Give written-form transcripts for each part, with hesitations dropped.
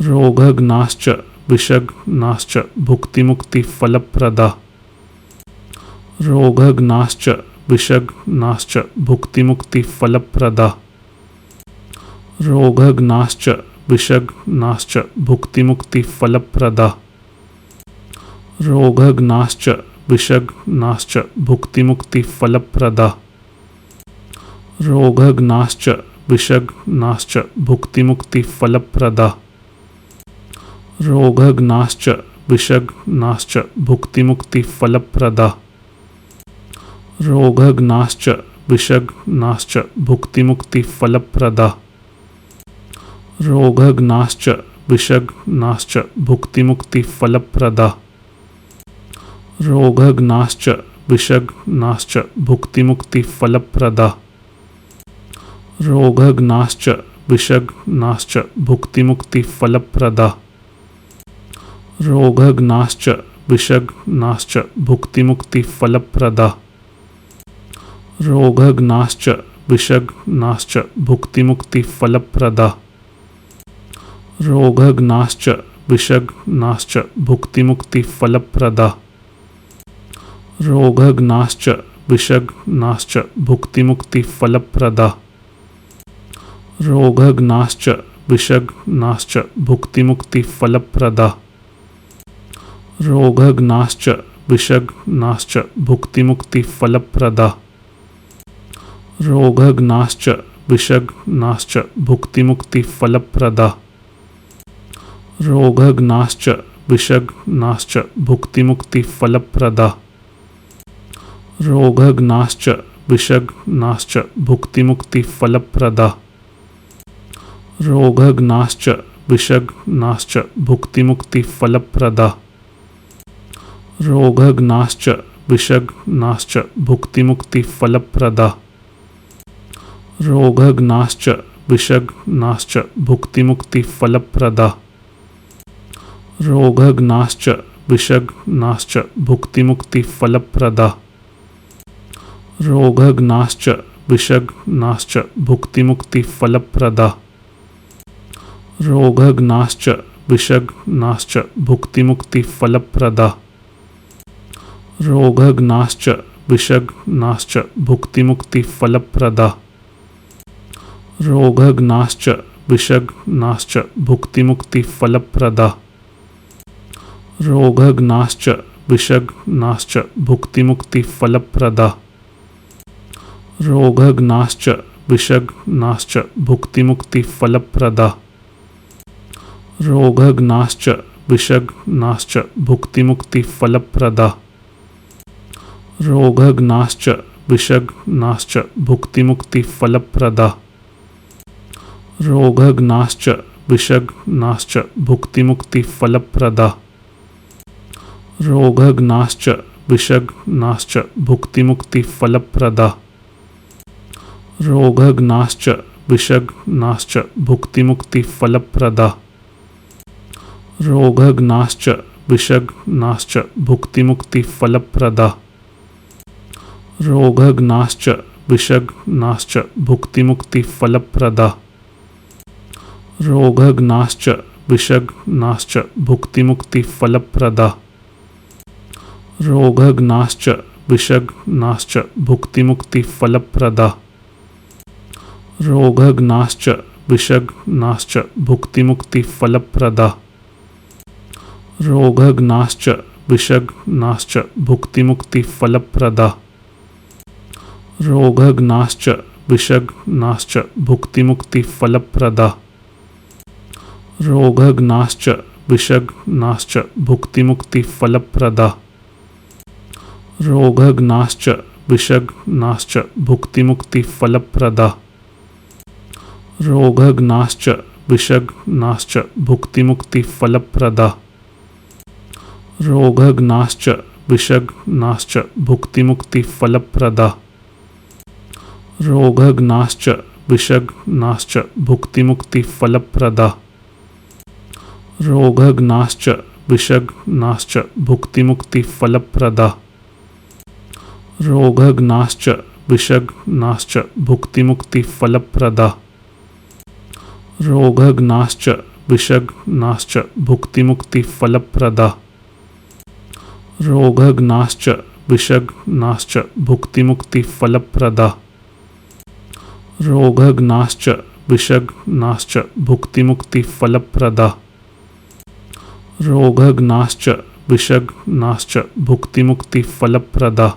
रोगघ्नाश्च विषघ्नाश्च भुक्तिमुक्तिफलप्रदा। रोगघ्नाश्च विषघ्नाश्च भुक्तिमुक्तिफलप्रदा। रोगघ्नाश्च विषघ्नाश्च भुक्तिमुक्तिफलप्रदा। रोगघ्नाश्च विषघ्नाश्च भुक्तिमुक्तिफलप्रदा। रोगघ्नाश्च विषघ्नाश्च भुक्तिमुक्तिफलप्रदा। रोगघ्नाश्च विषघ्नाश्च भुक्तिमुक्तिफलप्रदा। रोगघ्नाश्च विषघ्नाश्च भुक्तिमुक्तिफलप्रदा। रोगघ्नाश्च विषघ्नाश्च भुक्तिमुक्तिफलप्रदा। रोगघ्नाश्च विषघ्नाश्च भुक्तिमुक्तिफलप्रदा। रोगघ्नाश्च विषघ्नाश्च भुक्तिमुक्तिफलप्रदा। रोगघ्नाश्च विषघ्नाश्च भुक्तिमुक्तिफलप्रदा। रोगघ्नाश्च विषघ्नाश्च भुक्तिमुक्तिफलप्रदा। रोगघ्नाश्च विषघ्नाश्च भुक्तिमुक्तिफलप्रदा। रोगघ्नाश्च विषघ्नाश्च भुक्तिमुक्तिफलप्रदा। रोगघ्नाश्च विषघ्नाश्च भुक्तिमुक्तिफलप्रदा। रोगघ्नाश्च विषघ्नाश्च भुक्तिमुक्तिफलप्रदा। रोगघ्नाश्च विषघ्नाश्च भुक्तिमुक्तिफलप्रदा। रोगघ्नाश्च विषघ्नाश्च भुक्तिमुक्तिफलप्रदा। रोगघ्नाश्च विषघ्नाश्च भुक्तिमुक्तिफलप्रदा। रोगघ्नाश्च विषघ्नाश्च भुक्तिमुक्तिफलप्रदा। रोगघ्नाश्च विषघ्नाश्च भुक्तिमुक्तिफलप्रदा। रोगघ्नाश्च विषघ्नाश्च भुक्तिमुक्तिफलप्रदा। रोगघ्नाश्च विषघ्नाश्च भुक्तिमुक्तिफलप्रदा। रोगघ्नाश्च विषघ्नाश्च भुक्तिमुक्तिफलप्रदा। रोगघ्नाश्च विषघ्नाश्च भुक्तिमुक्तिफलप्रदा। रोगघ्नाश्च विषघ्नाश्च भुक्तिमुक्तिफलप्रदा। रोगघ्नाश्च विषघ्नाश्च भुक्तिमुक्तिफलप्रदा। रोगघ्नाश्च विषघ्नाश्च भुक्तिमुक्तिफलप्रदा। रोगघ्नाश्च विषघ्नाश्च भुक्तिमुक्तिफलप्रदा। रोगघ्नाश्च विषघ्नाश्च भुक्तिमुक्तिफलप्रदा। रोगघ्नाश्च विषघ्नाश्च भुक्तिमुक्तिफलप्रदा। रोगघ्नाश्च विषघ्नाश्च भुक्तिमुक्तिफलप्रदा। रोगघ्नाश्च विषघ्नाश्च भुक्तिमुक्तिफलप्रदा। रोगघ्नाश्च विषघ्नाश्च भुक्तिमुक्तिफलप्रदा। रोगघ्नाश्च विषघ्नाश्च भुक्तिमुक्तिफलप्रदा। रोगघ्नाश्च विषघ्नाश्च भुक्तिमुक्तिफलप्रदा। रोगघ्नाश्च विषघ्नाश्च भुक्तिमुक्तिफलप्रदा। रोगघ्नाश्च विषघ्नाश्च भुक्तिमुक्तिफलप्रदा। रोगघ्नाश्च विषघ्नाश्च भुक्तिमुक्तिफलप्रदा। रोगघ्नाश्च विषघ्नाश्च भुक्तिमुक्तिफलप्रदा। रोगघ्नाश्च विषघ्नाश्च भुक्तिमुक्तिफलप्रदा। रोगघ्नाश्च विषघ्नाश्च भुक्तिमुक्तिफलप्रदा। रोगघ्नाश्च विषघ्नाश्च भुक्तिमुक्तिफलप्रदा। रोगघ्नाश्च विषघ्नाश्च भुक्तिमुक्तिफलप्रदा। रोगघ्नाश्च विषघ्नाश्च भुक्तिमुक्तिफलप्रदा। रोगघ्नाश्च विषघ्नाश्च भुक्तिमुक्तिफलप्रदा। रोगघ्नाश्च विषघ्नाश्च भुक्तिमुक्तिफलप्रदा। रोगघ्नाश्च विषघ्नाश्च भुक्तिमुक्तिफलप्रदा। रोगघ्नाश्च विषग्नाश्च भुक्तिमुक्तिफलप्रदा रोगग्नाश्च विषग्नाश्च भुक्तिमुक्तिफलप्रदा रोगग्नाश्च विषग्नाश्च भुक्तिमुक्तिफलप्रदा रोगग्नाश्च विषग्नाश्च भुक्तिमुक्तिफलप्रदा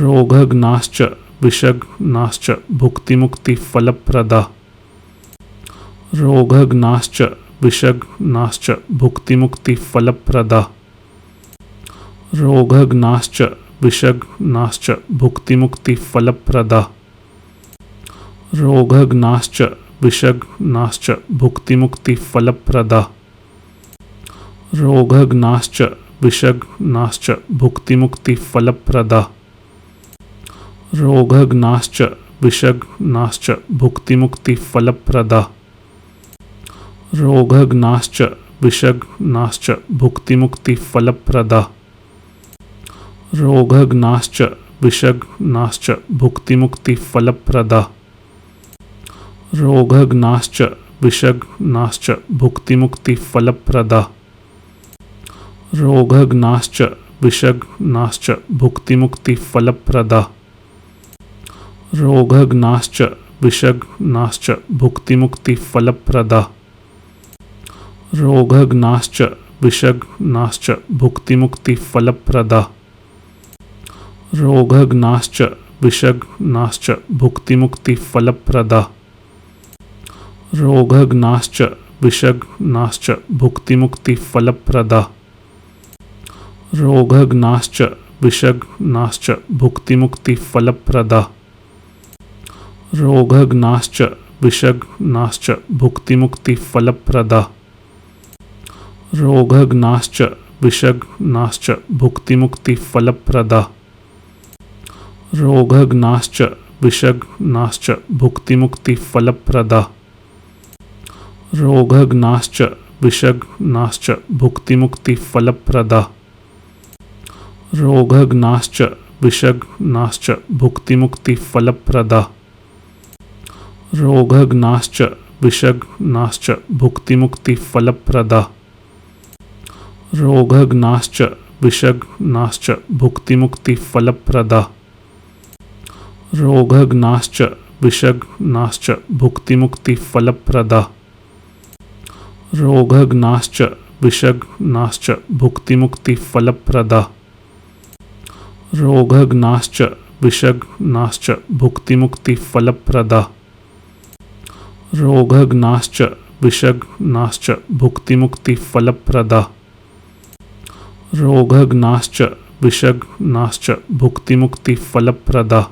रोगग्नाश्च विषग्नाश्च भुक्तिमुक्तिफलप्रदा रोगग्नाश्च विषग्नाश्च भुक्तिमुक्तिफलप्रदा रोगग्नाश्च विषग्नाश्च भुक्तिमुक्तिफलप्रदा रोगग्नाश्च विषग्नाश्च भुक्तिमुक्तिफलप्रदा रोगग्नाश्च विषग्नाश्च भुक्तिमुक्तिफलप्रदा रोगग्नाश्च विषग्नाश्च भुक्तिमुक्तिफलप्रदा रोगग्नाश्च विषग्नाश्च भुक्तिमुक्तिफलप्रदा रोगग्नाश्च विषग्नाश्च भुक्तिमुक्तिफलप्रदा रोगग्नाश्च विषग्नाश्च भुक्तिमुक्तिफलप्रदा रोगग्नाश्च विषग्नाश्च भुक्तिमुक्तिफलप्रदा रोगग्नाश्च विषग्नाश्च भुक्तिमुक्तिफलप्रदा रोगग्नाश्च विषग्नाश्च भुक्तिमुक्तिफलप्रदा रोगग्नाश्च विषग्नाश्च भुक्तिमुक्तिफलप्रदा रोगग्नाश्च विषग्नाश्च भुक्तिमुक्तिफलप्रदा रोगग्नाश्च विषग्नाश्च भुक्तिमुक्तिफलप्रदा रोगग्नाश्च विषग्नाश्च भुक्तिमुक्तिफलप्रदा रोगग्नाश्च विषग्नाश्च भुक्तिमुक्तिफलप्रदा रोगग्नाश्च विषग्नाश्च भुक्तिमुक्तिफलप्रदा रोगग्नाश्च विषग्नाश्च भुक्तिमुक्तिफलप्रदा रोगग्नाश्च विषग्नाश्च भुक्तिमुक्तिफलप्रदा रोगग्नाश्च विषग्नाश्च भुक्तिमुक्तिफलप्रदा रोगग्नाश्च विषग्नाश्च भुक्तिमुक्तिफलप्रदा रोगग्नाश्च विषग्नाश्च भुक्तिमुक्तिफलप्रदा रोगग्नाश्च विषग्नाश्च भुक्तिमुक्तिफलप्रदा रोगग्नाश्च विषग्नाश्च भुक्तिमुक्तिफलप्रदा रोगग्नाश्च विषग्नाश्च भुक्तिमुक्तिफलप्रदा रोगग्नाश्च विषग्नाश्च भुक्तिमुक्तिफलप्रदा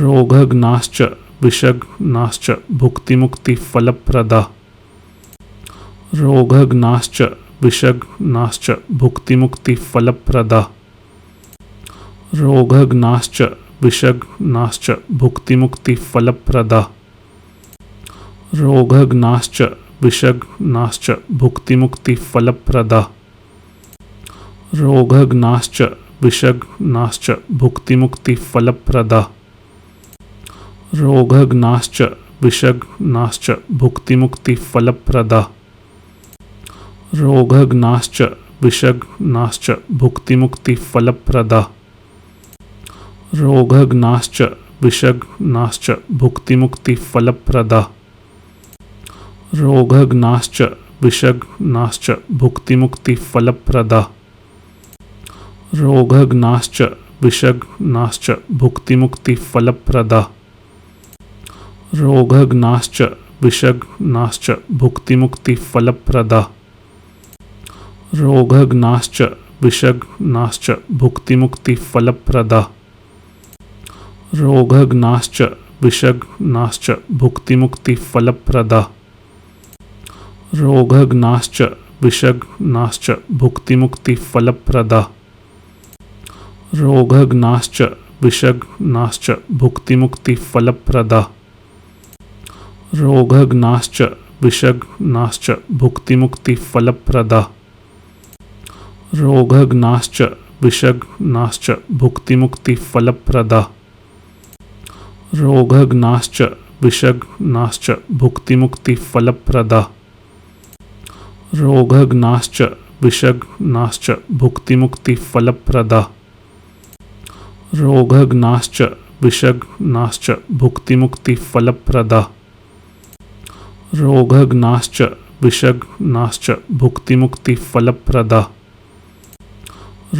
रोगग्नाश्च विषग्नाश्च भुक्तिमुक्तिफलप्रदा रोगग्नाश्च विषग्नाश्च भुक्तिमुक्तिफलप्रदा रोगग्नाश्च विषग्नाश्च भुक्तिमुक्तिफलप्रदा रोगग्नाश्च विषग्नाश्च भुक्तिमुक्तिफलप्रदा रोगग्नाश्च विषग्नाश्च भुक्तिमुक्तिफलप्रदा रोगग्नाश्च विषग्नाश्च भुक्तिमुक्तिफलप्रदा रोगग्नाश्च विषग्नाश्च भुक्तिमुक्तिफलप्रदा रोगग्नाश्च विषग्नाश्च भुक्तिमुक्तिफलप्रदा रोगग्नाश्च विषग्नाश्च भुक्तिमुक्तिफलप्रदा रोगग्नाश्च विषग्नाश्च भुक्तिमुक्तिफलप्रदा रोगग्नाश्च विषग्नाश्च भुक्तिमुक्तिफलप्रदा रोगग्नाश्च विषग्नाश्च भुक्तिमुक्तिफलप्रदा रोगग्नाश्च विषग्नाश्च भुक्तिमुक्तिफलप्रदा रोगग्नाश्च विषग्नाश्च भुक्तिमुक्तिफलप्रदा रोगग्नाश्च विषग्नाश्च भुक्तिमुक्तिफलप्रदा रोगग्नाश्च विषग्नाश्च भुक्तिमुक्तिफलप्रदा रोगग्नाश्च विषग्नाश्च भुक्तिमुक्तिफलप्रदा रोगग्नाश्च विषग्नाश्च भुक्तिमुक्तिफलप्रदा रोगग्नाश्च विषग्नाश्च भुक्तिमुक्तिफलप्रदा रोगग्नाश्च विषग्नाश्च भुक्तिमुक्तिफलप्रदा रोगग्नाश्च विषग्नाश्च भुक्तिमुक्तिफलप्रदा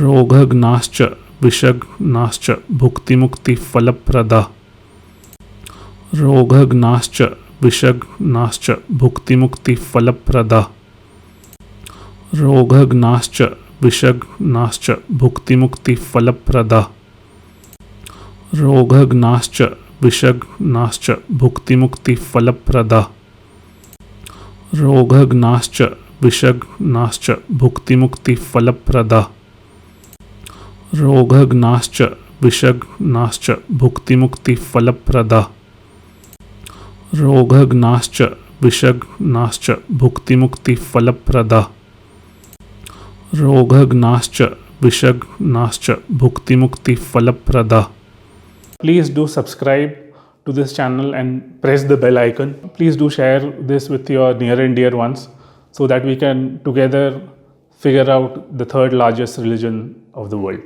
रोगग्नाश्च विषग्नाश्च भुक्तिमुक्तिफलप्रदा रोगग्नाश्च विषग्नाश्च भुक्तिमुक्तिफलप्रदा रोगग्नाश्च विषग्नाश्च भुक्तिमुक्तिफलप्रदा रोगग्नाश्च विषग्नाश्च भुक्तिमुक्तिफलप्रदा रोगग्नाश्च विषग्नाश्च भुक्तिमुक्तिफलप्रदा रोगग्नाश्च विषग्नाश्च भुक्तिमुक्तिफलप्रदा रोगग्नाश्च विषग्नाश्च भुक्तिमुक्तिफलप्रदा रोगग्नाश्च विषग्नाश्च भुक्तिमुक्तिफलप्रदा. Please do subscribe to this channel and press the bell icon. Please do share this with your near and dear ones so that we can together figure out the third largest religion of the world.